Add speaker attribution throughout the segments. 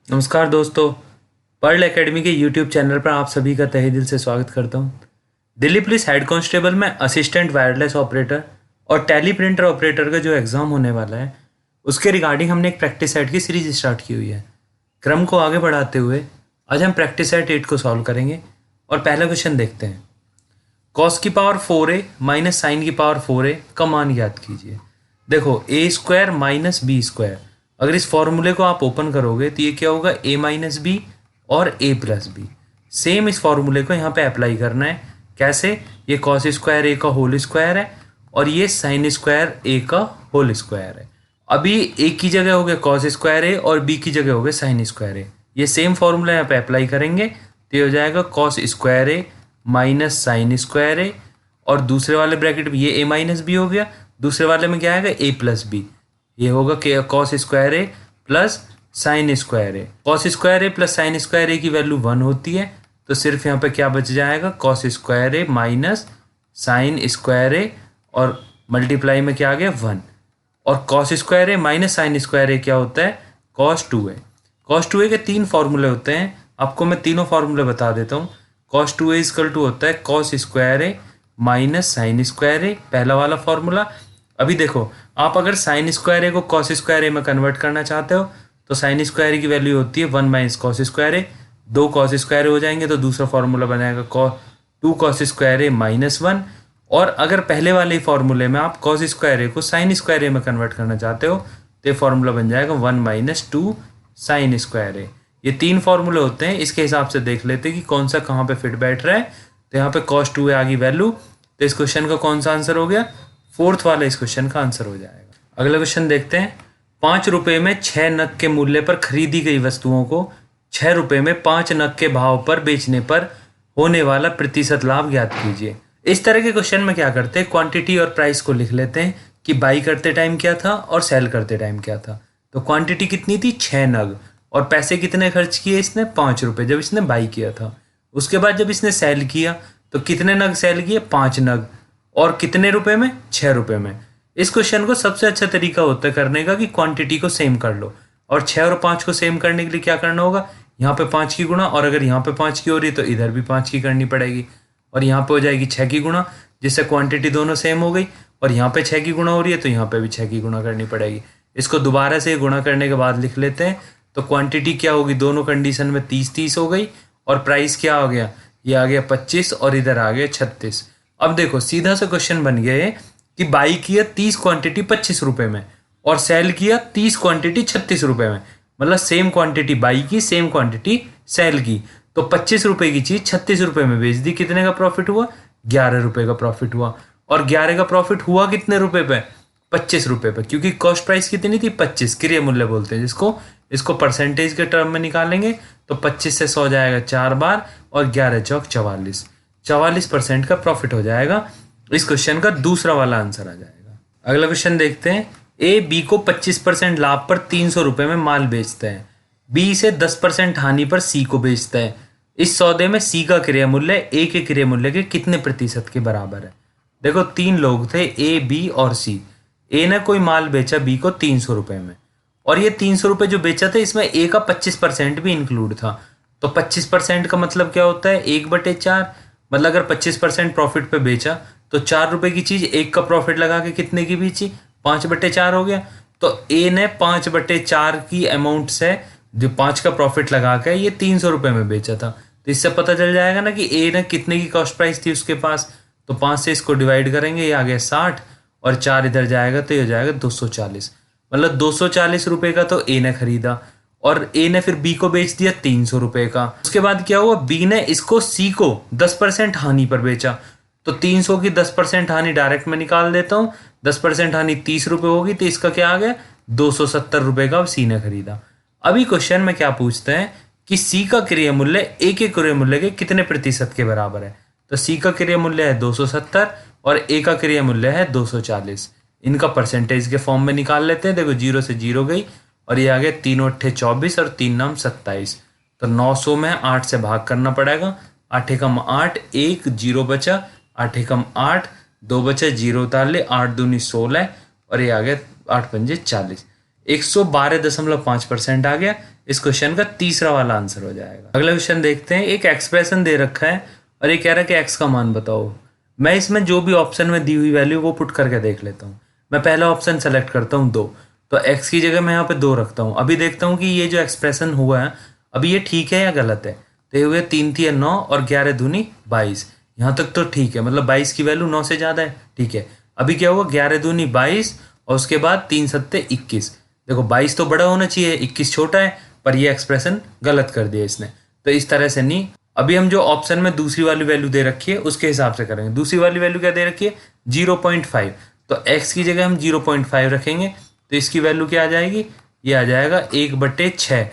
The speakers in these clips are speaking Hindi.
Speaker 1: नमस्कार दोस्तों। पर्ल एकेडमी के यूट्यूब चैनल पर आप सभी का तहे दिल से स्वागत करता हूं। दिल्ली पुलिस हेड कांस्टेबल में असिस्टेंट वायरलेस ऑपरेटर और टैली प्रिंटर ऑपरेटर का जो एग्ज़ाम होने वाला है उसके रिगार्डिंग हमने एक प्रैक्टिस सेट की सीरीज स्टार्ट की हुई है। क्रम को आगे बढ़ाते हुए आज हम प्रैक्टिस सेट 8 को सॉल्व करेंगे और पहला क्वेश्चन देखते हैं। कॉस की पावर 4a माइनस साइन की पावर 4a का मान ज्ञात कीजिए। देखो ए स्क्वायर माइनस बी स्क्वायर, अगर इस फॉर्मूले को आप ओपन करोगे तो ये क्या होगा, ए माइनस बी और ए प्लस बी। सेम इस फॉर्मूले को यहाँ पे अप्लाई करना है। कैसे? ये कॉस स्क्वायर ए का होल स्क्वायर है और ये साइन स्क्वायर ए का होल स्क्वायर है। अभी ए की जगह हो गया कॉस स्क्वायर ए और बी की जगह हो गया साइन स्क्वायर ए। ये सेम फॉर्मूला यहाँ पे अप्लाई करेंगे तो ये हो जाएगा कॉस स्क्वायर ए माइनस साइन स्क्वायर ए, और दूसरे वाले ब्रैकेट में ये ए माइनस बी हो गया, दूसरे वाले में क्या आएगा ए प्लस बी। ये होगा cos square A plus sine square A. Cos square A plus sine square A की वैल्यू 1 होती है तो सिर्फ यहाँ पे क्या बच जाएगा, कॉस स्क्वायर ए माइनस साइन स्क्वायर ए और मल्टीप्लाई में क्या आ गया 1। और कॉस स्क्वायर ए माइनस साइन स्क्वायर ए क्या होता है, कॉस 2a। कॉस 2a के 3 फॉर्मूले होते हैं, आपको मैं तीनों फॉर्मूले बता देता हूँ। कॉस 2a इक्वल टू होता है कॉस स्क्वायर ए माइनस साइन स्क्वायर ए, पहला वाला फॉर्मूला। अभी देखो, आप अगर साइन स्क्वायर ए को कॉस स्क्वायर ए में कन्वर्ट करना चाहते हो तो साइन स्क्वायर ए की वैल्यू होती है 1 माइनस कॉस स्क्वायर ए। 2 कॉस स्क्वायर ए हो जाएंगे तो दूसरा फॉर्मूला बनाएगा 2 कॉस स्क्वायर ए माइनस 1। और अगर पहले वाले फॉर्मूले में आप कॉस स्क्वायर ए को साइन स्क्वायर ए में कन्वर्ट करना चाहते हो तो ये फॉर्मूला बन जाएगा 1 माइनस 2 साइन स्क्वायर ए। ये 3 फॉर्मूले होते हैं, इसके हिसाब से देख लेते हैं कि कौन सा कहाँ पे फिट बैठ रहा है। तो यहाँ पे कॉस 2a आ गई वैल्यू, तो इस क्वेश्चन का कौन सा आंसर हो गया, फोर्थ वाला इस क्वेश्चन का आंसर हो जाएगा। अगला क्वेश्चन देखते हैं। 5 रुपए में 6 नग के मूल्य पर खरीदी गई वस्तुओं को 6 रुपए में 5 नग के भाव पर बेचने पर होने वाला प्रतिशत लाभ ज्ञात कीजिए। इस तरह के क्वेश्चन में क्या करते हैं, क्वांटिटी और प्राइस को लिख लेते हैं कि बाई करते टाइम क्या था और सेल करते टाइम क्या था। तो क्वांटिटी कितनी थी, 6 नग, और पैसे कितने खर्च किए इसने, 5 रुपए जब इसने बाई किया था। उसके बाद जब इसने सेल किया तो कितने नग सेल किए, 5 नग, और कितने रुपए में, 6 रुपए में। इस क्वेश्चन को सबसे अच्छा तरीका होता है करने का कि क्वांटिटी को सेम कर लो, और 6 और 5 को सेम करने के लिए क्या करना होगा, यहाँ पे 5 की गुणा, और अगर यहाँ पे 5 की हो रही है तो इधर भी 5 की करनी पड़ेगी, और यहाँ पे हो जाएगी 6 की गुणा, जिससे क्वांटिटी दोनों सेम हो गई। और यहाँ पे 6 की गुणा हो रही है तो यहाँ पे भी 6 की गुणा करनी पड़ेगी। इसको दोबारा से गुणा करने के बाद लिख लेते हैं। तो क्वांटिटी क्या होगी, दोनों कंडीशन में 30-30 हो गई, और प्राइस क्या हो गया, ये आ गया 25 और इधर आ गया 36। अब देखो सीधा सा क्वेश्चन बन गया है कि बाई किया 30 क्वांटिटी 25 रुपए में और सेल किया 30 क्वांटिटी 36 रुपए में, मतलब सेम क्वांटिटी बाई की, सेम क्वांटिटी सेल की। तो 25 रुपए की चीज 36 रुपए में बेच दी, कितने का प्रॉफिट हुआ, 11 रुपए का प्रॉफिट हुआ। और 11 का प्रॉफिट हुआ कितने रुपए पे, 25 रुपए पे, क्योंकि कॉस्ट प्राइस कितनी थी, 25, क्रिय मूल्य बोलते हैं जिसको। इसको परसेंटेज के टर्म में निकालेंगे तो 25 से 100 जाएगा 4 बार, और 11 चौक 44, 44% का प्रॉफिट हो जाएगा। इस क्वेश्चन का दूसरा वाला आंसर आ जाएगा। अगला क्वेश्चन देखते हैं। ए बी को 25% लाभ पर 300 रुपए में माल बेचता है, बी से 10% हानि पर सी को बेचता है। इस सौदे में सी का क्रय मूल्य ए के क्रय मूल्य के कितने प्रतिशत के बराबर है। देखो 3 लोग थे, ए बी और सी। ए ने कोई माल बेचा बी को 300 रुपए में, और ये 300 रुपए जो बेचा था इसमें ए का 25% भी इंक्लूड था। तो 25% का मतलब क्या होता है, 1/4। मतलब अगर 25% प्रॉफिट पे बेचा तो 4 रुपए की चीज 1 का प्रॉफिट लगा के कितने की बेची, 5/4 हो गया। तो ए ने 5/4 की अमाउंट से जो 5 का प्रॉफिट लगा के ये 300 रुपए में बेचा था। तो इससे पता चल जाएगा ना कि ए ने कितने की कॉस्ट प्राइस थी उसके पास। तो 5 से इसको डिवाइड करेंगे, ये आ गया 60, और 4 इधर जाएगा तो ये हो जाएगा 240। मतलब 240 रुपए का तो ए ने खरीदा, और ए ने फिर बी को बेच दिया 300 रुपए का। उसके बाद क्या हुआ, बी ने इसको सी को 10% हानि पर बेचा। तो 300 की 10% हानि डायरेक्ट में निकाल देता हूँ, 10% हानि 30 रुपए होगी, तो इसका क्या आ गया, 270 रुपए का सी ने खरीदा। अभी क्वेश्चन में क्या पूछते हैं कि सी का क्रय मूल्य ए के क्रय मूल्य के कितने प्रतिशत के बराबर है। तो सी का क्रय मूल्य है 270 और ए का क्रय मूल्य है 240। इनका परसेंटेज के फॉर्म में निकाल लेते हैं। देखो 0 से 0 गई, और ये आ गया 3 8 24 और 3 9 27। तो 900 में 8 से भाग करना पड़ेगा, 8 एकम 8, 1 0 बचा, 8 एकम 8, 2 बचा, 0 उतार ले, 8 दूनी 16, और ये आ गया 8 पंजे 40, 112.5% आ गया। इस क्वेश्चन का तीसरा वाला आंसर हो जाएगा। अगला क्वेश्चन देखते हैं। एक एक्सप्रेशन दे रखा है और ये कह रहा है कि एक्स का मान बताओ। मैं इसमें जो भी ऑप्शन में दी हुई वैल्यू वो पुट करके देख लेता हूँ। मैं पहला ऑप्शन सेलेक्ट करता हूँ 2, तो एक्स की जगह मैं यहाँ पे 2 रखता हूँ। अभी देखता हूँ कि ये जो एक्सप्रेशन हुआ है अभी ये ठीक है या गलत है। तो ये हुए 3 3 9 और 11 दूनी 22। यहाँ तक तो ठीक है, मतलब 22 की वैल्यू 9 से ज़्यादा है, ठीक है। अभी क्या हुआ, 11 दूनी 22 और उसके बाद 3 सत्ते 21। देखो 22 तो बड़ा होना चाहिए, 21 छोटा है, पर ये एक्सप्रेशन गलत कर दिया इसने, तो इस तरह से नहीं। अभी हम जो ऑप्शन में दूसरी वाली वैल्यू दे रखी है उसके हिसाब से करेंगे। दूसरी वाली वैल्यू क्या दे रखी है, 0.5, तो x की जगह हम 0.5 रखेंगे, तो इसकी वैल्यू क्या आ जाएगी, ये आ जाएगा 1/6।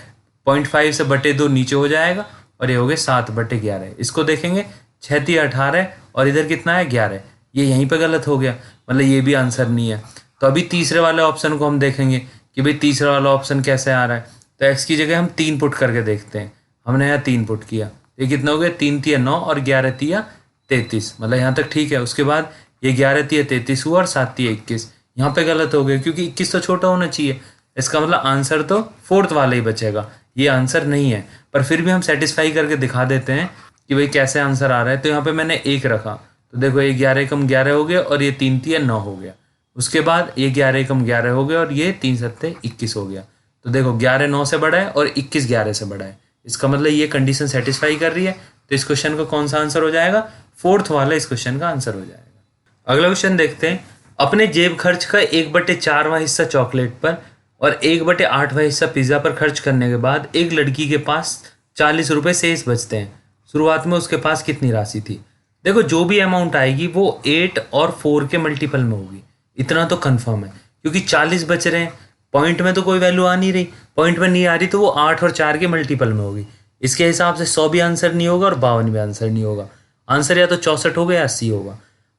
Speaker 1: 0.5 से बटे 2 नीचे हो जाएगा और ये हो गए 7/11। इसको देखेंगे 6 3 18 और इधर कितना है 11, ये यहीं पे गलत हो गया, मतलब ये भी आंसर नहीं है। तो अभी तीसरे वाले ऑप्शन को हम देखेंगे कि भाई तीसरा वाला ऑप्शन कैसे आ रहा है। तो x की जगह हम 3 पुट करके देखते हैं। हमने यहाँ 3 पुट किया, ये कितना हो गया, 3 3 9 और 11 3 33, मतलब यहाँ तक ठीक है। उसके बाद ये 11 3 33 हुआ और 7 3 21, यहाँ पे गलत हो गया क्योंकि 21 तो छोटा होना चाहिए। इसका मतलब आंसर तो फोर्थ वाला ही बचेगा, ये आंसर नहीं है। पर फिर भी हम सेटिस्फाई करके दिखा देते हैं कि भाई कैसे आंसर आ रहा है। तो यहाँ पे मैंने 1 रखा, तो देखो ये 11 कम 11 हो गया और ये 3 3 9 हो गया। उसके बाद ये 11 कम 11 हो गया और ये 3 सत्ते 21 हो गया। तो देखो 11 9 से बड़ा है और 21 11 से बड़ा है, इसका मतलब ये कंडीशन सेटिस्फाई कर रही है। तो इस क्वेश्चन का कौन सा आंसर हो जाएगा, फोर्थ वाला इस क्वेश्चन का आंसर हो जाएगा। अगला क्वेश्चन देखते हैं। अपने जेब खर्च का 1/4वां हिस्सा चॉकलेट पर और 1/8वां हिस्सा पिज्ज़ा पर खर्च करने के बाद एक लड़की के पास 40 रुपये शेष बचते हैं। शुरुआत में उसके पास कितनी राशि थी। देखो जो भी अमाउंट आएगी वो 8 और 4 के मल्टीपल में होगी, इतना तो कंफर्म है, क्योंकि 40 बच रहे हैं। पॉइंट में तो कोई वैल्यू आ नहीं रही, पॉइंट में नहीं आ रही, तो वो 8 और 4 के मल्टीपल में होगी। इसके हिसाब से 100 भी आंसर नहीं होगा और 52 भी आंसर नहीं होगा। आंसर या तो 64 होगा या 80 होगा।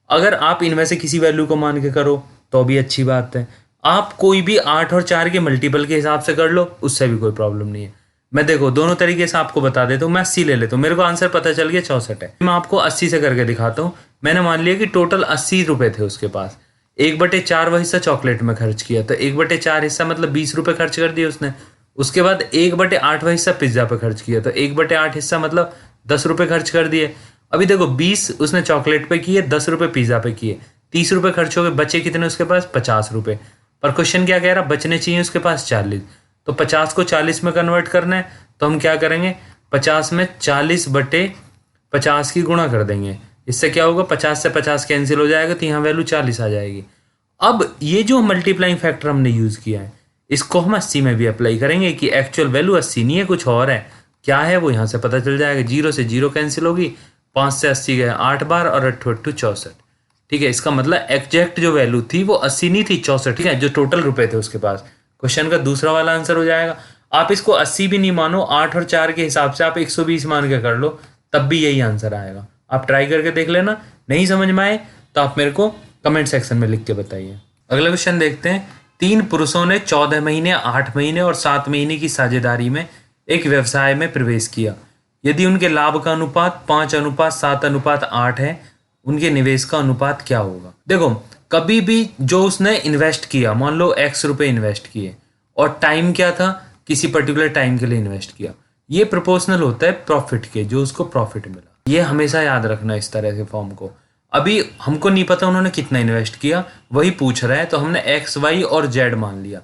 Speaker 1: अगर आप इनमें से किसी वैल्यू को मान के करो तो भी अच्छी बात है। आप कोई भी 8 और 4 के मल्टीपल के हिसाब से कर लो, उससे भी कोई प्रॉब्लम नहीं है। मैं देखो दोनों तरीके से आपको बता देता हूँ। मैं 80 ले लेता हूँ, मेरे को आंसर पता चल गया 64 है। मैं आपको 80 से करके दिखाता हूँ। मैंने मान लिया कि टोटल 80 रुपये थे उसके पास, 1/4 हिस्सा चॉकलेट में खर्च किया, तो 1/4 हिस्सा मतलब 20 रुपये खर्च कर दिए उसने। उसके बाद 1/8वां हिस्सा पिज्ज़ा पे खर्च किया, तो 1/8 हिस्सा मतलब 10 रुपये खर्च कर दिए। अभी देखो 20 उसने चॉकलेट पे किए, 10 रुपये पिज्ज़ा पे किए, 30 रुपये खर्च हो गए, बचे कितने उसके पास 50 रुपये। पर क्वेश्चन क्या कह रहा, बचने चाहिए उसके पास 40। तो 50 को 40 में कन्वर्ट करना है, तो हम क्या करेंगे, 50 में 40/50 की गुणा कर देंगे। इससे क्या होगा, 50 से 50 कैंसिल हो जाएगा, तो यहाँ वैल्यू 40 आ जाएगी। अब ये जो मल्टीप्लाइंग फैक्टर हमने यूज़ किया है इसको हम 80 में भी अप्लाई करेंगे कि एक्चुअल वैल्यू 80 नहीं है, कुछ और है। क्या है वो यहाँ से पता चल जाएगा। 0 से 0 कैंसिल होगी, 5 से 80 गए 8 बार और 8 8 64, ठीक है। इसका मतलब एग्जैक्ट जो वैल्यू थी वो 80 नहीं थी, 64, ठीक है, जो टोटल रुपए थे उसके पास। क्वेश्चन का दूसरा वाला आंसर हो जाएगा। आप इसको 80 भी नहीं मानो, 8 और 4 के हिसाब से आप 120 मान के कर लो, तब भी यही आंसर आएगा। आप ट्राई करके देख लेना। नहीं समझ में आए तो आप मेरे को कमेंट सेक्शन में लिख के बताइए। अगला क्वेश्चन देखते हैं। 3 पुरुषों ने 14 महीने, 8 महीने और 7 महीने की साझेदारी में एक व्यवसाय में प्रवेश किया। यदि उनके लाभ का अनुपात 5:7:8 है, उनके निवेश का अनुपात क्या होगा। देखो कभी भी जो उसने इन्वेस्ट किया, मान लो x रुपए इन्वेस्ट किए और टाइम क्या था, किसी पर्टिकुलर टाइम के लिए इन्वेस्ट किया, ये प्रोपोर्शनल होता है प्रॉफिट के, जो उसको प्रॉफिट मिला। ये हमेशा याद रखना इस तरह के फॉर्म को। अभी हमको नहीं पता उन्होंने कितना इन्वेस्ट किया, वही पूछ रहा है, तो हमने x, y और z मान लिया।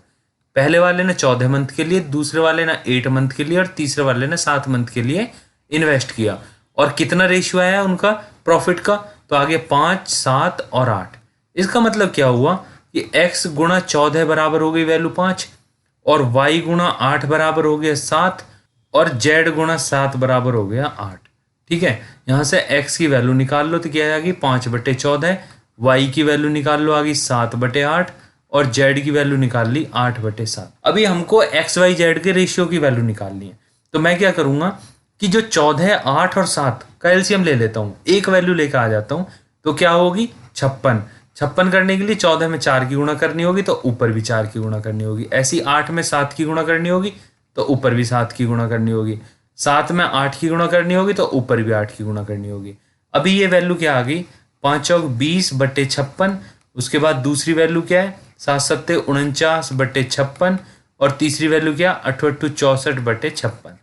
Speaker 1: पहले वाले ने 14 मंथ के लिए, दूसरे वाले ने 8 मंथ के लिए और तीसरे वाले ने 7 मंथ के लिए इन्वेस्ट किया। और कितना रेशियो आया उनका प्रॉफिट का, तो आगे 5, 7 और 8। इसका मतलब क्या हुआ कि x गुणा 14 बराबर हो गई वैल्यू 5 और y गुणा 8 बराबर हो गया 7 और z गुणा 7 बराबर हो गया 8। ठीक है, यहाँ से x की वैल्यू निकाल लो तो क्या आ गई 5/14, y की वैल्यू निकाल लो आ गई 7/8 और z की वैल्यू निकाल ली 8/7। अभी हमको x, y, z के रेशियो की वैल्यू निकालनी है। तो मैं क्या करूँगा कि जो 14, 8 और 7 का एलसीएम ले लेता हूँ, एक वैल्यू लेकर आ जाता हूँ, तो क्या होगी 56। 56 करने के लिए 14 में 4 की गुणा करनी होगी तो ऊपर भी 4 की गुणा करनी होगी। ऐसी 8 में 7 की गुणा करनी होगी तो ऊपर भी 7 की गुणा करनी होगी। 7 में 8 की गुणा करनी होगी तो ऊपर भी 8 की गुणा करनी होगी। अभी ये वैल्यू क्या आ गई 5 चौक 20/56। उसके बाद दूसरी वैल्यू क्या है 7 सत्ते 49/56 और तीसरी वैल्यू क्या 68/64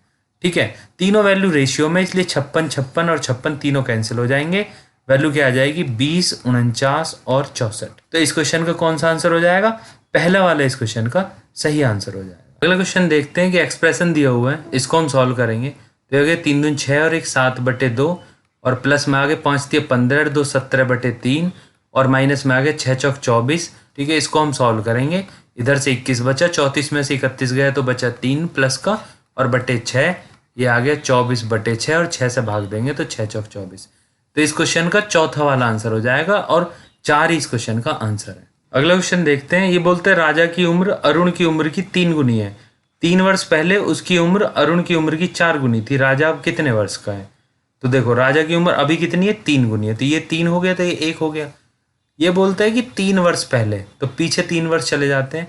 Speaker 1: ठीक है। तीनों वैल्यू रेशियो में, इसलिए 56 56 और 56 तीनों कैंसिल हो जाएंगे। वैल्यू क्या आ जाएगी 20 49 और 64। तो इस क्वेश्चन का कौन सा आंसर हो जाएगा, पहला वाला इस क्वेश्चन का सही आंसर हो जाएगा। अगला क्वेश्चन देखते हैं कि एक्सप्रेशन दिया हुआ है, इसको हम सॉल्व करेंगे। तो हो गया 3 दूनी 6 और 1 7/2 और प्लस में आगे 5 तिया 15 2 17/3 और माइनस में आगे 6 चौक 24 ठीक है। इसको हम सॉल्व करेंगे। इधर से 21 बचा, 34 में से 31 गया तो बचा 3 प्लस का और बटे 6, ये आ गया 24/6 और 6 से भाग देंगे तो 6 चौक 24। तो इस क्वेश्चन का चौथा वाला आंसर हो जाएगा और 4 ही इस क्वेश्चन का आंसर है। अगला क्वेश्चन देखते हैं। ये बोलते हैं राजा की उम्र अरुण की उम्र की 3 गुनी है। 3 वर्ष पहले उसकी उम्र अरुण की उम्र की 4 गुनी थी। राजा अब कितने वर्ष का है? तो देखो राजा की उम्र अभी कितनी है, 3 गुनी है। तो ये 3 हो गया तो ये 1 हो गया। ये बोलता है कि 3 वर्ष पहले, तो पीछे 3 वर्ष चले जाते हैं।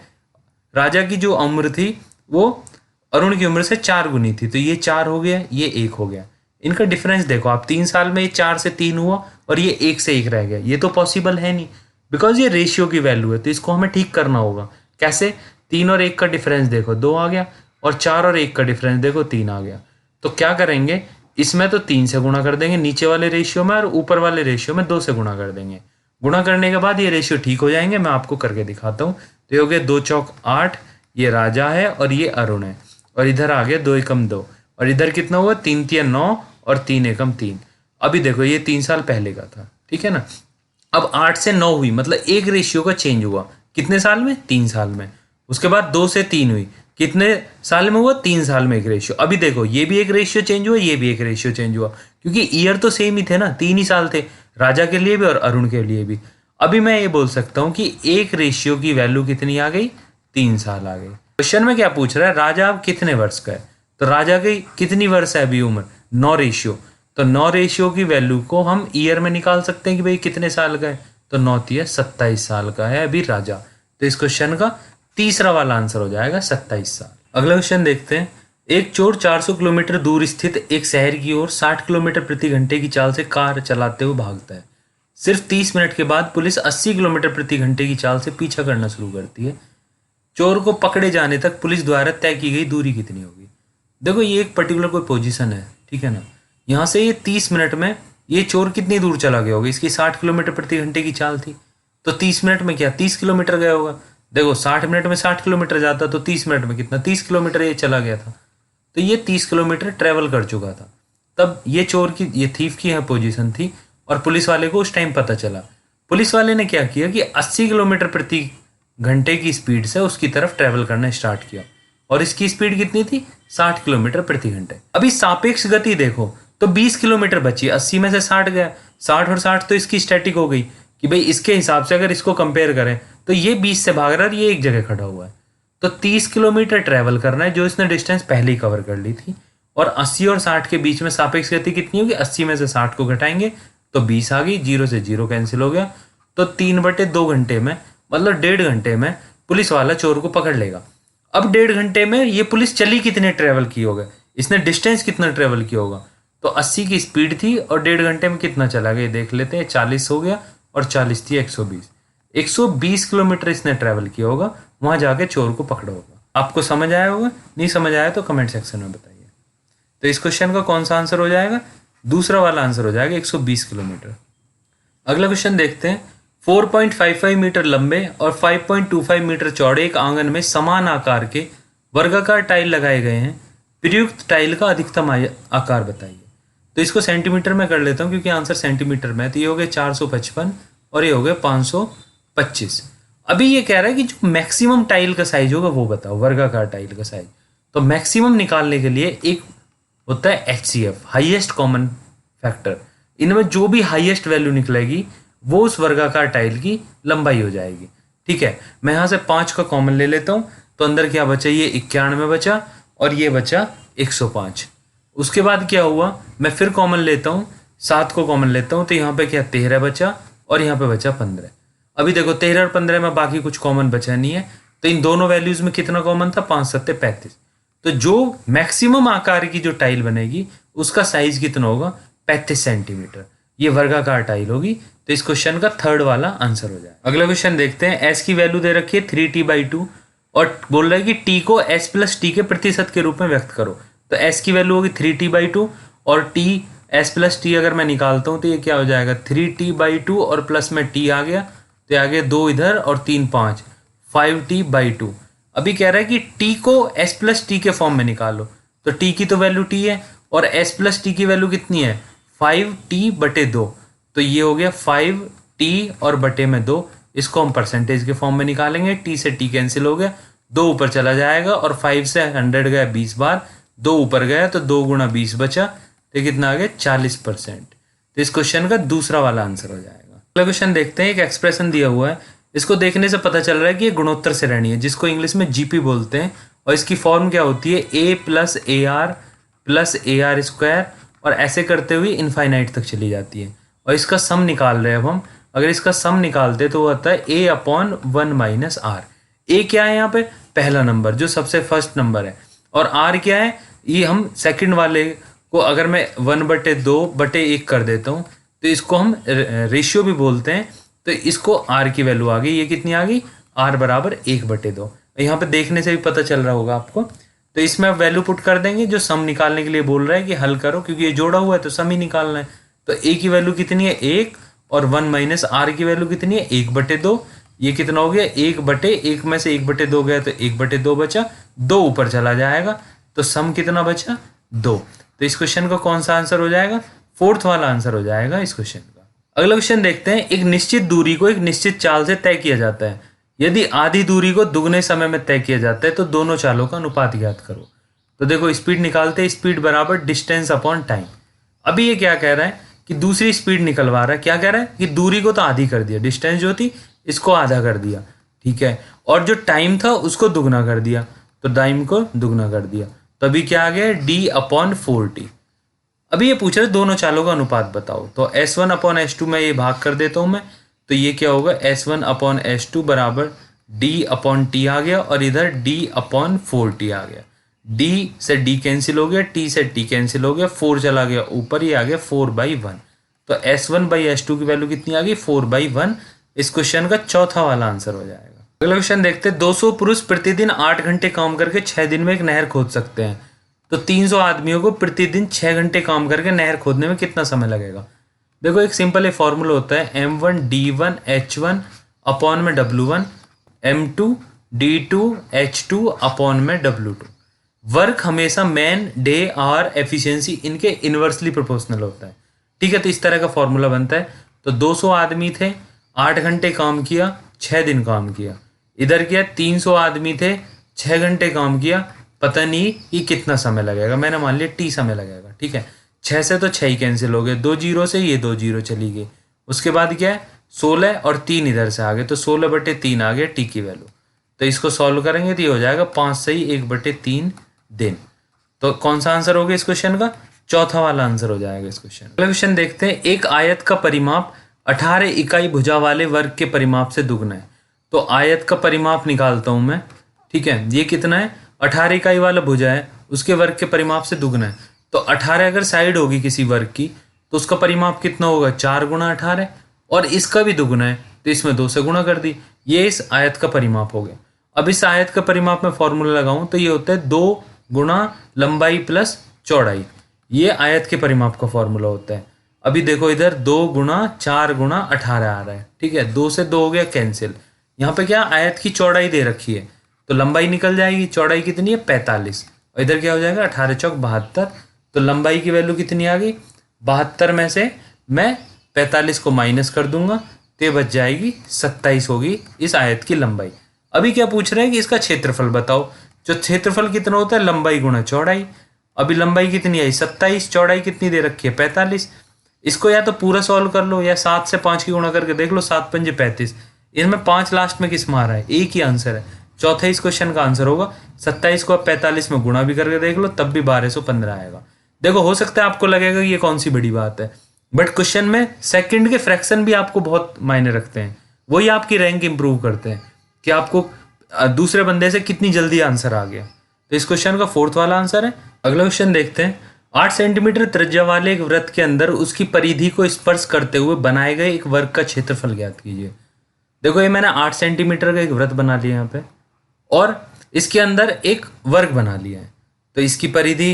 Speaker 1: राजा की जो उम्र थी वो अरुण की उम्र से 4 गुनी थी, तो ये 4 हो गया, ये 1 हो गया। इनका डिफरेंस देखो आप, 3 साल में ये 4 से 3 हुआ और ये 1 से 1 रह गया। ये तो पॉसिबल है नहीं, बिकॉज ये रेशियो की वैल्यू है। तो इसको हमें ठीक करना होगा। कैसे? 3 और 1 का डिफरेंस देखो 2 आ गया और 4 और 1 का डिफरेंस देखो 3 आ गया। तो क्या करेंगे, इसमें तो 3 से गुणा कर देंगे नीचे वाले रेशियो में, और ऊपर वाले रेशियो में 2 से गुणा कर देंगे। गुणा करने के बाद ये रेशियो ठीक हो जाएंगे। मैं आपको करके दिखाता हूँ। तो ये हो गया 2 चौक 8, ये राजा है और ये अरुण है, और इधर आ गया 2 एकम 2 और इधर कितना हुआ 3 तिया 9 और 3 एकम 3। अभी देखो ये 3 साल पहले का था, ठीक है ना। अब 8 से 9 हुई, मतलब एक रेशियो का चेंज हुआ। कितने साल में? 3 साल में। उसके बाद 2 से 3 हुई, कितने साल में हुआ? 3 साल में एक रेशियो। अभी देखो ये भी एक रेशियो चेंज हुआ, ये भी एक रेशियो चेंज हुआ, क्योंकि ईयर तो सेम ही थे ना, 3 ही साल थे राजा के लिए भी और अरुण के लिए भी। अभी मैं ये बोल सकता हूँ कि एक रेशियो की वैल्यू कितनी आ गई? 3 साल आ गई। क्वेश्चन में क्या पूछ रहा है, राजा अब कितने वर्ष का है? तो राजा की कितनी वर्ष है अभी उम्र? 9 रेशियो। तो 9 रेशियो की वैल्यू को हम ईयर में निकाल सकते हैं कि भाई कितने साल का है। तो 9 तिया 27 साल का है अभी राजा। तो इस क्वेश्चन का तीसरा वाला आंसर हो जाएगा 27 साल। अगला क्वेश्चन देखते हैं। एक चोर 400 किलोमीटर दूर स्थित एक शहर की ओर 60 किलोमीटर प्रति घंटे की चाल से कार चलाते हुए भागता है। सिर्फ 30 मिनट के बाद पुलिस 80 किलोमीटर प्रति घंटे की चाल से पीछा करना शुरू करती है। चोर को पकड़े जाने तक पुलिस द्वारा तय की गई दूरी कितनी होगी? देखो ये एक पर्टिकुलर कोई पोजीशन है, ठीक है ना। यहाँ से ये 30 मिनट में ये चोर कितनी दूर चला गया होगा? इसकी 60 किलोमीटर प्रति घंटे की चाल थी, तो 30 मिनट में क्या 30 किलोमीटर गया होगा। देखो 60 मिनट में 60 किलोमीटर जाता, तो 30 मिनट में कितना 30 किलोमीटर ये चला गया था। तो ये 30 किलोमीटर ट्रेवल कर चुका था। तब ये चोर की, ये थीफ की है पोजीशन थी, और पुलिस वाले को उस टाइम पता चला। पुलिस वाले ने क्या किया कि 80 किलोमीटर प्रति घंटे की स्पीड से उसकी तरफ ट्रेवल करना स्टार्ट किया, और इसकी स्पीड कितनी थी 60 किलोमीटर प्रति घंटे। अभी सापेक्ष गति देखो तो 20 किलोमीटर बची, 80 में से 60 गया, 60 और 60 तो इसकी स्टैटिक हो गई कि भाई इसके हिसाब से अगर इसको कंपेयर करें तो ये 20 से भाग रहा है और ये एक जगह खड़ा हुआ है। तो 30 किलोमीटर ट्रेवल करना है, जो इसने डिस्टेंस पहले ही कवर कर ली थी। और 80 और 60 के बीच में सापेक्ष गति कितनी होगी? 80 में से 60 को घटाएंगे तो 20 आ गई, 0 से 0 कैंसिल हो गया। तो 3/2 घंटे में, मतलब 1.5 घंटे में पुलिस वाला चोर को पकड़ लेगा। अब 1.5 घंटे में ये पुलिस चली कितने ट्रेवल की होगा, इसने डिस्टेंस कितना ट्रेवल किया होगा? तो 80 की स्पीड थी और 1.5 घंटे में कितना चला गया देख लेते हैं। 40 हो गया और 40 थी 120। 120 किलोमीटर इसने ट्रेवल किया होगा, वहां जाके चोर को पकड़ा होगा। आपको समझ आया होगा? नहीं समझ आया तो कमेंट सेक्शन में बताइए। तो इस क्वेश्चन का कौन सा आंसर हो जाएगा? दूसरा वाला आंसर हो जाएगा 120 किलोमीटर। अगला क्वेश्चन देखते हैं। 4.55 मीटर लंबे और 5.25 मीटर चौड़े एक आंगन में समान आकार के वर्गाकार टाइल लगाए गए हैं। प्रयुक्त टाइल का अधिकतम आकार बताइए। तो इसको सेंटीमीटर में कर लेता हूँ क्योंकि आंसर सेंटीमीटर में है। तो ये हो गया 455 और ये हो गया 525। अभी ये कह रहा है कि जो मैक्सिमम टाइल का साइज होगा वो बताओ, वर्गाकार टाइल का साइज। तो मैक्सिमम निकालने के लिए एक होता है HCF, हाईएस्ट कॉमन फैक्टर। इनमें जो भी हाईएस्ट वैल्यू निकलेगी वो उस वर्गाकार टाइल की लंबाई हो जाएगी, ठीक है। मैं यहाँ से 5 का कॉमन ले लेता हूँ, तो अंदर क्या बचा? ये 91 बचा और ये बचा 105। उसके बाद क्या हुआ, मैं फिर कॉमन लेता हूँ, 7 को कॉमन लेता हूँ, तो यहाँ पे क्या 13 बचा और यहाँ पे बचा 15। अभी देखो 13 और 15 में बाकी कुछ कॉमन बचा नहीं है, तो इन दोनों वैल्यूज में कितना कॉमन था? 5 7 35। तो जो मैक्सिमम आकार की जो टाइल बनेगी उसका साइज कितना होगा? 35 सेंटीमीटर। ये वर्गाकार टाइल होगी। तो इस क्वेश्चन का थर्ड वाला आंसर हो जाए। अगला क्वेश्चन देखते हैं। एस की वैल्यू दे रखी है 3t/2 और बोल रहा है कि टी को एस प्लस टी के प्रतिशत के रूप में व्यक्त करो। तो एस की वैल्यू होगी 3t/2 और टी एस प्लस टी अगर मैं निकालता हूँ तो ये क्या हो जाएगा 3t/2 और प्लस में टी आ गया तो आ गया 2 इधर और 3 5 5t/2। अभी कह रहा है कि टी को एस प्लस टी के फॉर्म में निकालो। तो टी की तो वैल्यू टी है और एस प्लस टी की वैल्यू कितनी है 5t/2। तो ये हो गया 5t और बटे में 2। इसको हम परसेंटेज के फॉर्म में निकालेंगे। टी से टी कैंसिल हो गया, 2 ऊपर चला जाएगा और 5 से 100 गया 20 बार, 2 ऊपर गया तो 2 गुणा 20 बचा, तो कितना आ गया 40%। तो इस क्वेश्चन का दूसरा वाला आंसर हो जाएगा। अगला क्वेश्चन देखते हैं। एक एक्सप्रेशन दिया हुआ है, इसको देखने से पता चल रहा है कि ये गुणोत्तर श्रेणी है जिसको इंग्लिश में जीपी बोलते हैं। और इसकी फॉर्म क्या होती है a+ar+ar² और ऐसे करते हुए इनफाइनाइट तक चली जाती है। और इसका सम निकाल रहे हैं अब हम। अगर इसका सम निकालते तो वो आता है a/1 - r। ए क्या है यहाँ पे पहला नंबर जो सबसे फर्स्ट नंबर है, और आर क्या है ये हम सेकंड वाले को अगर मैं 1/2/1 कर देता हूँ तो इसको हम रेशियो भी बोलते हैं। तो इसको आर की वैल्यू आ गई, ये कितनी आ गई आर बराबर 1/2। यहाँ पे देखने से भी पता चल रहा होगा आपको। तो इसमें आप वैल्यू पुट कर देंगे जो सम निकालने के लिए बोल रहा है कि हल करो, क्योंकि ये जोड़ा हुआ है तो सम ही निकालना है। तो ए की वैल्यू कितनी है 1 और 1 - आर की वैल्यू कितनी है 1/2। ये कितना हो गया 1/1 में से 1/2 गया तो 1/2 बचा, 2 ऊपर चला जाएगा तो सम कितना बचा 2। तो इस क्वेश्चन का कौन सा आंसर हो जाएगा फोर्थ वाला आंसर हो जाएगा इस क्वेश्चन का। अगला क्वेश्चन देखते हैं। एक निश्चित दूरी को एक निश्चित चाल से तय किया जाता है। यदि आधी दूरी को दुगने समय में तय किया जाता है तो दोनों चालों का अनुपात ज्ञात करो। तो देखो स्पीड निकालते हैं, स्पीड बराबर डिस्टेंस अपॉन टाइम। अभी ये क्या कह रहा है कि दूसरी स्पीड निकलवा रहा है। क्या कह रहा है कि दूरी को तो आधी कर दिया, डिस्टेंस जो थी इसको आधा कर दिया, ठीक है, और जो टाइम था उसको दुगना कर दिया, तो टाइम को दुगना कर दिया। तभी क्या आ गया d/4t। अभी ये पूछ रहे दोनों चालों का अनुपात बताओ। तो s1/s2 में ये भाग कर देता हूं मैं, तो ये क्या होगा s1/s2 बराबर d/t आ गया और इधर d/4t आ गया। d से d कैंसिल हो गया, t से t कैंसिल हो गया, 4 चला गया ऊपर, ये आ गया 4/1। तो s1/s2 की वैल्यू कितनी आ गई 4/1। इस क्वेश्चन का चौथा वाला आंसर हो जाएगा। अगला क्वेश्चन देखते हैं। 200 पुरुष प्रतिदिन 8 घंटे काम करके 6 दिन में एक नहर खोद सकते हैं, तो 300 आदमियों को प्रतिदिन 6 घंटे काम करके नहर खोदने में कितना समय लगेगा। देखो एक सिंपल फॉर्मूला होता है m1d1h1/w1 m2d2h2/w2। वर्क हमेशा मैन डे आवर एफिशिएंसी इनके इनवर्सली प्रोपोर्शनल होता है, ठीक है। तो इस तरह का फॉर्मूला बनता है। तो 200 आदमी थे, 8 घंटे काम किया, 6 दिन काम किया। इधर क्या 300 आदमी थे, 6 घंटे काम किया, पता नहीं कि कितना समय लगेगा, मैंने मान लिया t समय लगेगा, ठीक है। 6 से तो 6 ही कैंसिल हो गए, 2 जीरो से ये 2 जीरो चली गई। उसके बाद क्या है 16 और 3 इधर से आ गए, तो 16/3 आ गया t की वैल्यू। तो इसको सॉल्व करेंगे तो ये हो जाएगा 5 से ही 1/3 दिन। तो कौन सा आंसर हो गया इस क्वेश्चन का चौथा वाला आंसर हो जाएगा इस क्वेश्चन। अगला क्वेश्चन देखते हैं। एक आयत का परिमाप 18 इकाई भुजा वाले वर्ग के परिमाप से दुगना है। तो आयत का परिमाप निकालता हूं मैं, ठीक है। ये कितना है 18 इकाई वाला भुजा है, उसके वर्ग के परिमाप से दुगना है। तो 18 अगर साइड होगी किसी वर्ग की तो उसका परिमाप कितना होगा 4 × 18, और इसका भी दुगना है तो इसमें 2 से गुणा कर दी। ये इस आयत का परिमाप हो गया। अब इस आयत का परिमाप में फॉर्मूला लगाऊं तो ये होता है 2 × लंबाई प्लस चौड़ाई। ये आयत के परिमाप का फॉर्मूला होता है। अभी देखो इधर 2 × 4 × 18 आ रहा है, ठीक है। 2 से 2 हो गया कैंसिल। यहाँ पे क्या आयत की चौड़ाई दे रखी है तो लंबाई निकल जाएगी, चौड़ाई कितनी है 45, और इधर क्या हो जाएगा 18 × 4 = 72। तो लंबाई की वैल्यू कितनी आ गई 72 में से मैं 45 को माइनस कर दूंगा तो बच जाएगी 27 होगी इस आयत की लंबाई। अभी क्या पूछ रहे हैं कि इसका क्षेत्रफल बताओ। जो क्षेत्रफल कितना होता है लंबाई गुणा चौड़ाई। अभी लंबाई कितनी आई 27, चौड़ाई कितनी दे रखी है 45। इसको या तो पूरा सॉल्व कर लो या 7 से 5 की गुणा करके देख लो, 7 × 5 = 35। इनमें 5 लास्ट में किस में आ रहा है, एक ही आंसर है। चौथा इस क्वेश्चन का आंसर होगा 27 को आप 45 में गुणा भी करके देख लो तब भी 1215 आएगा। देखो हो सकता है आपको लगेगा कि ये कौन सी बड़ी बात है, बट क्वेश्चन में सेकंड के फ्रैक्शन भी आपको बहुत मायने रखते हैं। वही आपकी रैंक इंप्रूव करते हैं कि आपको दूसरे बंदे से कितनी जल्दी आंसर आ गया। तो इस क्वेश्चन का फोर्थ वाला आंसर है। अगला क्वेश्चन देखते हैं। 8 सेंटीमीटर त्रिज्या वाले एक वृत्त के अंदर उसकी परिधि को स्पर्श करते हुए बनाए गए एक वर्ग का क्षेत्रफल ज्ञात कीजिए। देखो ये मैंने 8 सेंटीमीटर का एक वृत्त बना लिया यहाँ पे, और इसके अंदर एक वर्ग बना लिया है। तो इसकी परिधि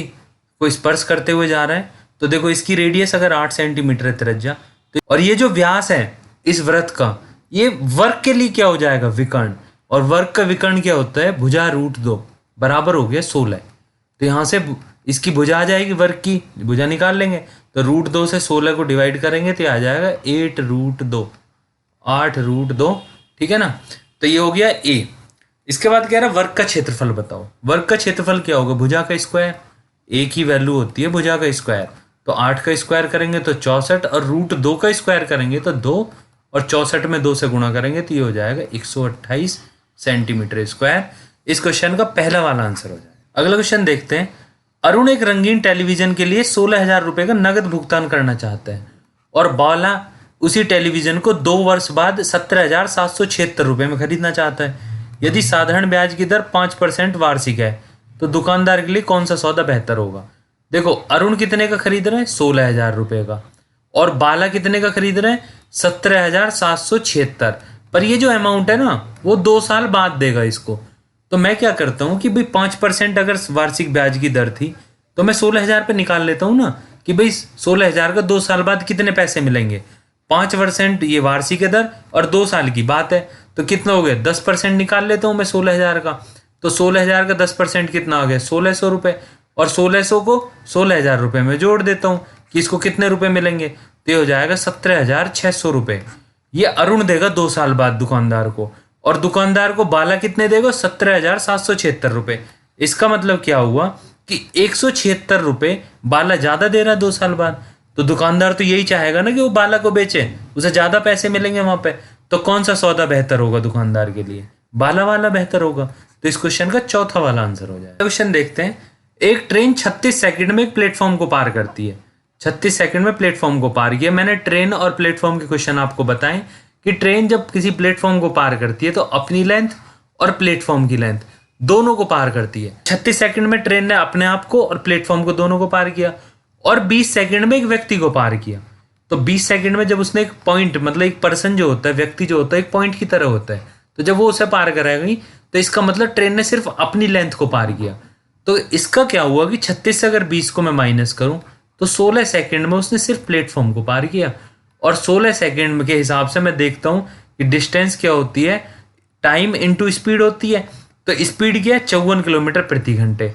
Speaker 1: को स्पर्श करते हुए जा रहा है। तो देखो इसकी रेडियस अगर 8 सेंटीमीटर है त्रिज्या, तो और ये जो व्यास है इस वृत्त का, ये वर्ग के लिए क्या हो जाएगा, विकर्ण। और वर्ग का विकर्ण क्या होता है, भुजा √2 बराबर हो गया 16। तो यहाँ से इसकी भुजा आ जाएगी, वर्ग की भुजा निकाल लेंगे। तो √2 से 16 को डिवाइड करेंगे तो आ जाएगा 8√2, 8√2, ठीक है ना। तो ये हो गया ए। इसके बाद कह रहा है वर्ग का क्षेत्रफल बताओ। वर्ग का क्षेत्रफल क्या होगा, भुजा का स्क्वायर। ए की वैल्यू होती है भुजा का स्क्वायर। तो 8 का स्क्वायर करेंगे तो 64, और √2 का स्क्वायर करेंगे तो 2, और 64 में 2 से गुणा करेंगे तो ये हो जाएगा 128 सेंटीमीटर स्क्वायर। इस क्वेश्चन का पहला वाला आंसर हो जाएगा। अगला क्वेश्चन देखते हैं। अरुण एक रंगीन टेलीविजन के लिए 16,000 रुपये का नगद भुगतान करना चाहता है और बाला उसी टेलीविजन को 2 वर्ष बाद 17,776 रुपये में खरीदना चाहता है। यदि साधारण ब्याज की दर 5% वार्षिक है तो दुकानदार के लिए कौन सा सौदा बेहतर होगा। देखो अरुण कितने का खरीद रहे हैं, 16,000 रुपये का, और बाला कितने का खरीद रहे हैं, 17,776। पर ये जो अमाउंट है ना वो 2 साल बाद देगा इसको। तो मैं क्या करता हूँ कि भाई 5% अगर वार्षिक ब्याज की दर थी तो मैं 16,000 पे निकाल लेता हूँ ना कि भाई 16,000 का 2 साल बाद कितने पैसे मिलेंगे। 5% ये वार्षिक दर और 2 साल की बात है, तो कितना हो गया, 10% निकाल लेता हूँ मैं 16,000 का। तो 16,000 का 10% कितना आ गया, 1,600 रुपये, और 1,600 को 16,000 रुपये में जोड़ देता हूँ कि इसको कितने रुपए मिलेंगे, तो ये हो जाएगा 17,600 रुपये। ये अरुण देगा 2 साल बाद दुकानदार को, और दुकानदार को बाला कितने देगा, 17,776 रुपये। इसका मतलब क्या हुआ कि 176 रुपये बाला ज़्यादा दे रहा है 2 साल बाद। तो दुकानदार तो यही चाहेगा ना कि वो बाला को बेचे, उसे ज़्यादा पैसे मिलेंगे वहाँ पे। तो कौन सा सौदा बेहतर होगा दुकानदार के लिए, बाला वाला बेहतर होगा। तो इस क्वेश्चन का चौथा वाला आंसर हो जाएगा। क्वेश्चन देखते हैं। एक ट्रेन 36 सेकंड में एक प्लेटफॉर्म को पार करती है। 36 सेकंड में प्लेटफॉर्म को पार किया। मैंने ट्रेन और प्लेटफॉर्म के क्वेश्चन आपको बताएं कि ट्रेन जब किसी प्लेटफॉर्म को पार करती है तो अपनी लेंथ और प्लेटफॉर्म की लेंथ दोनों को पार करती है। 36 सेकंड में ट्रेन ने अपने आप को और प्लेटफॉर्म को दोनों को पार किया, और 20 सेकंड में एक व्यक्ति को पार किया। तो 20 सेकंड में जब उसने एक पॉइंट, मतलब एक पर्सन जो होता है, व्यक्ति जो होता है, एक पॉइंट की तरह होता है, तो जब वो उसे पार कराएगी तो इसका मतलब ट्रेन ने सिर्फ अपनी लेंथ को पार किया। तो इसका क्या हुआ कि 36 से अगर 20 को मैं माइनस करूं तो 16 सेकंड में उसने सिर्फ प्लेटफॉर्म को पार किया। और 16 सेकंड के हिसाब से मैं देखता हूं कि डिस्टेंस क्या होती है, टाइम इनटू स्पीड होती है। तो स्पीड क्या है, 54 किलोमीटर प्रति घंटे।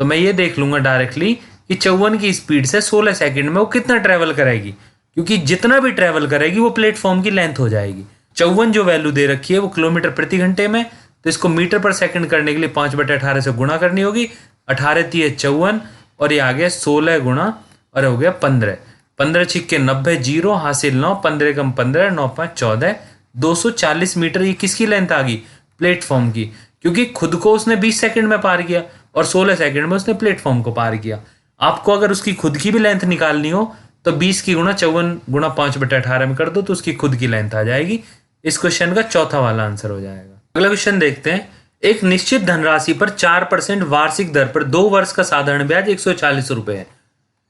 Speaker 1: तो मैं ये देख लूंगा डायरेक्टली कि 54 की स्पीड से 16 सेकंड में वो कितना ट्रैवल करेगी, क्योंकि जितना भी ट्रैवल करेगी वो प्लेटफॉर्म की लेंथ हो जाएगी। 54 जो वैल्यू दे रखी है वो किलोमीटर प्रति घंटे में, तो इसको मीटर पर सेकंड करने के लिए 5/18 से गुणा करनी होगी। 18 × 54, और ये आ गया 16 गुणा, और हो गया 15। 15 छिक्के 90, 0 हासिल 9, 15 कम 15, 9 5 14, 240 मीटर। ये किसकी लेंथ आ गई, प्लेटफॉर्म की, क्योंकि खुद को उसने 20 सेकंड में पार किया और 16 सेकंड में उसने प्लेटफॉर्म को पार किया। आपको अगर उसकी खुद की भी लेंथ निकालनी हो तो 20 की गुणा 54 गुणा 5/18 में कर दो तो उसकी खुद की लेंथ आ जाएगी। इस क्वेश्चन का चौथा वाला आंसर हो जाएगा। अगला क्वेश्चन देखते हैं। एक निश्चित धनराशि पर 4% वार्षिक दर पर 2 वर्ष का साधारण ब्याज 140 रुपये है।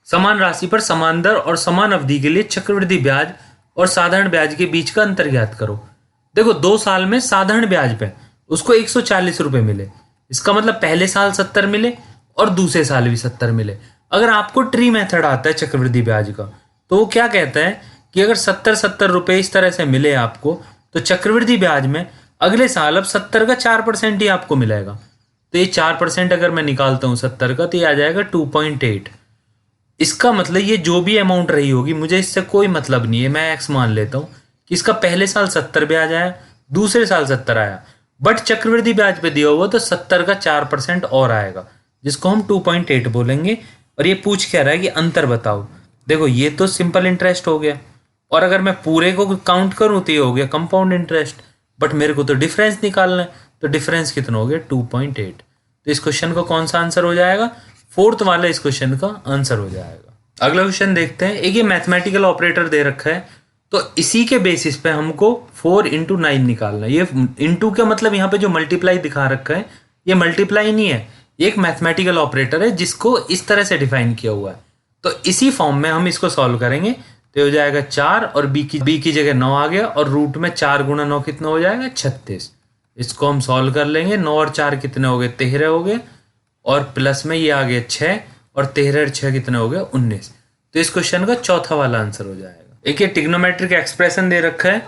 Speaker 1: समान राशि पर समान दर और समान अवधि के लिए चक्रवृद्धि ब्याज और साधारण ब्याज के बीच का अंतर ज्ञात करो। देखो 2 साल में साधारण ब्याज पे उसको 140 रुपये मिले, इसका मतलब पहले साल 70 मिले और दूसरे साल भी 70 मिले। अगर आपको ट्री मेथड आता है चक्रवृद्धि ब्याज का तो वो क्या कहता है कि अगर 70 रुपये इस तरह से मिले आपको तो चक्रवृद्धि ब्याज में अगले साल अब 70 का 4% ही आपको मिलेगा। तो ये 4% अगर मैं निकालता हूँ 70 का तो ये आ जाएगा 2.8। इसका मतलब ये जो भी अमाउंट रही होगी मुझे इससे कोई मतलब नहीं है, मैं एक्स मान लेता हूँ कि इसका पहले साल 70 ब्याज आया, दूसरे साल 70 आया, बट चक्रवृद्धि ब्याज पे दिया हुआ तो 70 का 4% और आएगा जिसको हम 2.8 बोलेंगे। और ये पूछ क्या रहा है कि अंतर बताओ। देखो ये तो सिंपल इंटरेस्ट हो गया, और अगर मैं पूरे को काउंट करूँ तो ये हो गया कंपाउंड इंटरेस्ट, बट मेरे को तो डिफरेंस निकालना है। तो डिफरेंस कितना हो गया, 2.8। तो इस क्वेश्चन का कौन सा आंसर हो जाएगा, 4th वाला इस क्वेश्चन का आंसर हो जाएगा। अगला क्वेश्चन देखते हैं। एक ये मैथमेटिकल ऑपरेटर दे रखा है तो इसी के बेसिस पे हमको 4 × 9 निकालना है। ये इंटू का मतलब यहाँ पे जो मल्टीप्लाई दिखा रखा है ये मल्टीप्लाई नहीं है, ये एक मैथमेटिकल ऑपरेटर है जिसको इस तरह से डिफाइन किया हुआ है। तो इसी फॉर्म में हम इसको सॉल्व करेंगे तो हो जाएगा 4 और बी की जगह 9 आ गया, और रूट में 4 × 9 कितना हो जाएगा, 36। इसको हम सॉल्व कर लेंगे। 9 और 4 कितने हो गए, 13 हो गए, और प्लस में ये आ गया 6, और 13 और 6 कितने हो गए, 19। तो इस क्वेश्चन का चौथा वाला आंसर हो जाएगा। एक ये ट्रिग्नोमेट्रिक एक्सप्रेशन दे रखा है,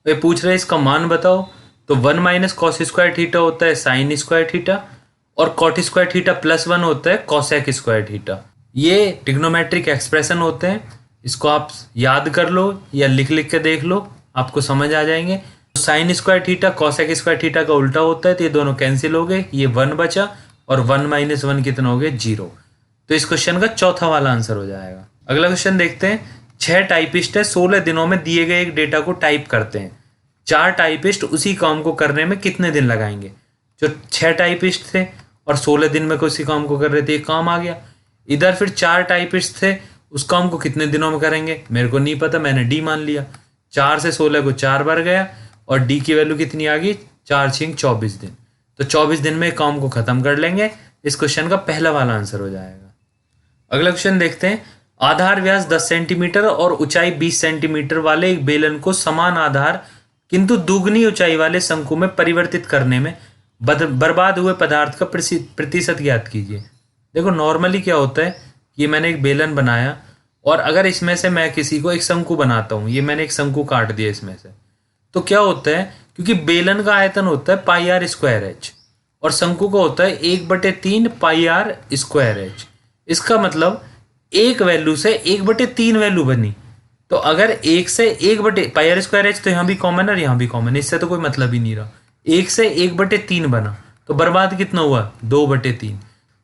Speaker 1: वे पूछ रहे हैं इसका मान बताओ। तो 1 माइनस कॉस स्क्वायर थीटा होता है साइन स्क्वायर थीटा, और कॉट स्क्वायर थीटा प्लस 1 होता है कॉसेक स्क्वायर थीटा। ये ट्रिग्नोमेट्रिक एक्सप्रेशन होते हैं, इसको आप याद कर लो या लिख लिख के देख लो, आपको समझ आ जाएंगे। Sine square theta cosec square theta का उल्टा होता है, तो ये दोनों कैंसिल हो गए, ये 1 बचा, और 1 माइनस 1 कितना हो गया, 0। तो इस क्वेश्चन का चौथा वाला आंसर हो जाएगा। अगला क्वेश्चन देखते हैं। 6 टाइपिस्ट है, 16 दिनों में दिए गए एक डेटा को टाइप करते हैं। 4 टाइपिस्ट उसी काम को करने में कितने दिन लगाएंगे। जो 6 टाइपिस्ट थे और 16 दिन में उसी काम को कर रहे थे, ये काम आ गया। इधर फिर 4 टाइपिस्ट थे, उस काम को कितने दिनों में करेंगे, मेरे को नहीं पता, मैंने डी मान लिया। 4 से 16 को 4 बार गया, और डी की वैल्यू कितनी आ गई, 4 6 24 दिन। तो 24 दिन में काम को खत्म कर लेंगे। इस क्वेश्चन का पहला वाला आंसर हो जाएगा। अगला क्वेश्चन देखते हैं। आधार व्यास 10 सेंटीमीटर और ऊंचाई 20 सेंटीमीटर वाले एक बेलन को समान आधार किंतु दुगनी ऊंचाई वाले शंकु में परिवर्तित करने में बर्बाद हुए पदार्थ का प्रतिशत ज्ञात कीजिए। देखो नॉर्मली क्या होता है कि मैंने एक बेलन बनाया, और अगर इसमें से मैं किसी को एक शंकु बनाता हूँ, ये मैंने एक शंकु काट दिया इसमें से, तो क्या होता है, क्योंकि बेलन का आयतन होता है पाई आर स्क्वायर एच, और शंकु का होता है 1/3 पाई आर स्क्वायर एच। इसका मतलब एक वैल्यू से 1/3 वैल्यू बनी। तो अगर 1 से 1 पाई आर स्क्वायर एच, तो यहाँ भी कॉमन और यहाँ भी कॉमन, इससे तो कोई मतलब ही नहीं रहा। 1 से 1/3 बना, तो बर्बाद कितना हुआ, 2/3।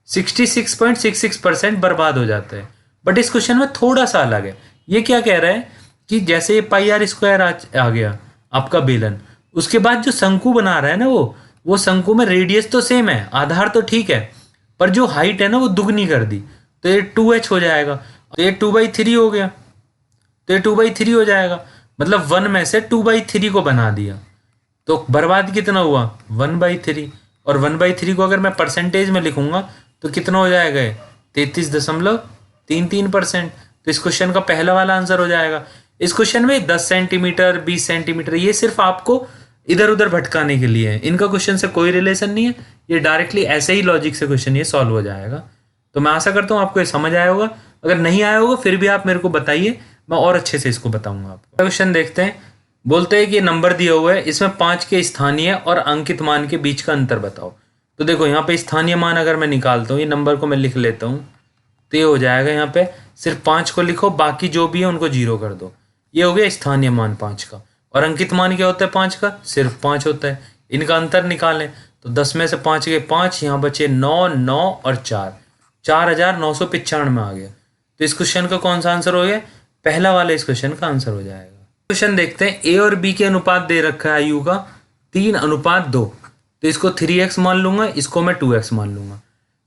Speaker 1: 66.66% बर्बाद हो जाता है। बट इस क्वेश्चन में थोड़ा सा अलग है। ये क्या कह रहा है कि जैसे ये पाई आर स्क्वायर आ गया आपका बेलन, उसके बाद जो शंकु बना रहा है ना, वो शंकु में रेडियस तो सेम है, आधार तो ठीक है, पर जो हाइट है ना वो दुगनी कर दी, तो ये 2h हो जाएगा। तो ये 2/3 हो गया, तो ये 2/3 हो जाएगा, मतलब 1 में से 2/3 को बना दिया। तो बर्बाद कितना हुआ, 1/3। और 1/3 को अगर मैं परसेंटेज में लिखूंगा तो कितना हो जाएगा, 33.33%। तो इस क्वेश्चन का पहला वाला आंसर हो जाएगा। इस क्वेश्चन में 10 सेंटीमीटर 20 सेंटीमीटर ये सिर्फ आपको इधर उधर भटकाने के लिए है, इनका क्वेश्चन से कोई रिलेशन नहीं है। ये डायरेक्टली ऐसे ही लॉजिक से क्वेश्चन ये सॉल्व हो जाएगा। तो मैं आशा करता हूँ आपको ये समझ आया होगा। अगर नहीं आया होगा फिर भी आप मेरे को बताइए, मैं और अच्छे से इसको बताऊंगा आपको। क्वेश्चन देखते हैं। बोलते हैं कि नंबर दिया हुआ है, इसमें 5 के स्थानीय और अंकित मान के बीच का अंतर बताओ। तो देखो यहाँ पे स्थानीय मान अगर मैं निकालता हूँ, ये नंबर को मैं लिख लेता हूँ, तो ये हो जाएगा यहाँ पे सिर्फ 5 को लिखो, बाकी जो भी है उनको 0 कर दो। ये हो गया स्थानीय मान 5 का। और अंकित मान क्या होता है 5 का, सिर्फ 5 होता है। इनका अंतर निकालें तो 10 में से 5 गए 5, यहाँ बचे 9, 9 और 4, 4995 में आ गया। तो इस क्वेश्चन का कौन सा आंसर हो गया, पहला वाला इस क्वेश्चन का आंसर हो जाएगा। क्वेश्चन देखते हैं। ए और बी के अनुपात दे रखा है आयु का 3:2, तो इसको 3x मान लूंगा, इसको मैं 2x मान लूंगा।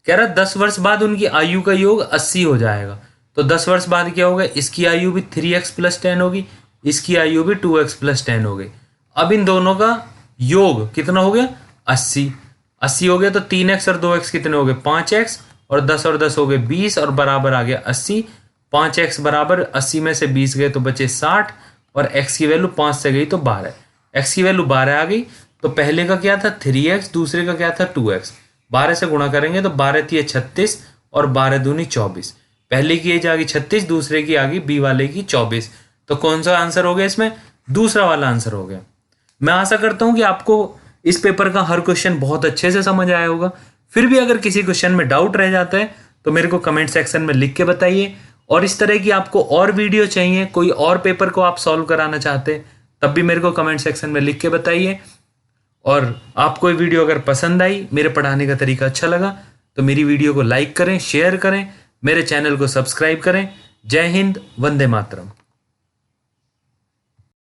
Speaker 1: कह रहा 10 वर्ष बाद उनकी आयु का योग 80 हो जाएगा। तो 10 वर्ष बाद क्या होगा, इसकी आयु भी 3x + 10 होगी, इसकी आयु भी 2x + 10 हो गई। अब इन दोनों का योग कितना हो गया, 80 हो गया। तो 3x और 2x कितने हो गए, 5x, और 10 और 10 हो गए 20, और बराबर आ गया 80। 5x बराबर 80 में से 20 गए तो बचे 60, और x की वैल्यू 5 से गई तो 12, x की वैल्यू 12 आ गई। तो पहले का क्या था 3x, दूसरे का क्या था 2x। 12 से गुणा करेंगे तो 12 × 36 और 12 दूनी 24। पहले की एज आ गई 36, दूसरे की आ गई बी वाले की 24। तो कौन सा आंसर हो गया इसमें, दूसरा वाला आंसर हो गया। मैं आशा करता हूं कि आपको इस पेपर का हर क्वेश्चन बहुत अच्छे से समझ आया होगा। फिर भी अगर किसी क्वेश्चन में डाउट रह जाता है तो मेरे को कमेंट सेक्शन में लिख के बताइए। और इस तरह की आपको और वीडियो चाहिए, कोई और पेपर को आप सॉल्व कराना चाहते हैं, तब भी मेरे को कमेंट सेक्शन में लिख के बताइए। और आपको ये वीडियो अगर पसंद आई, मेरे पढ़ाने का तरीका अच्छा लगा, तो मेरी वीडियो को लाइक करें, शेयर करें, मेरे चैनल को सब्सक्राइब करें। जय हिंद, वंदे मातरम।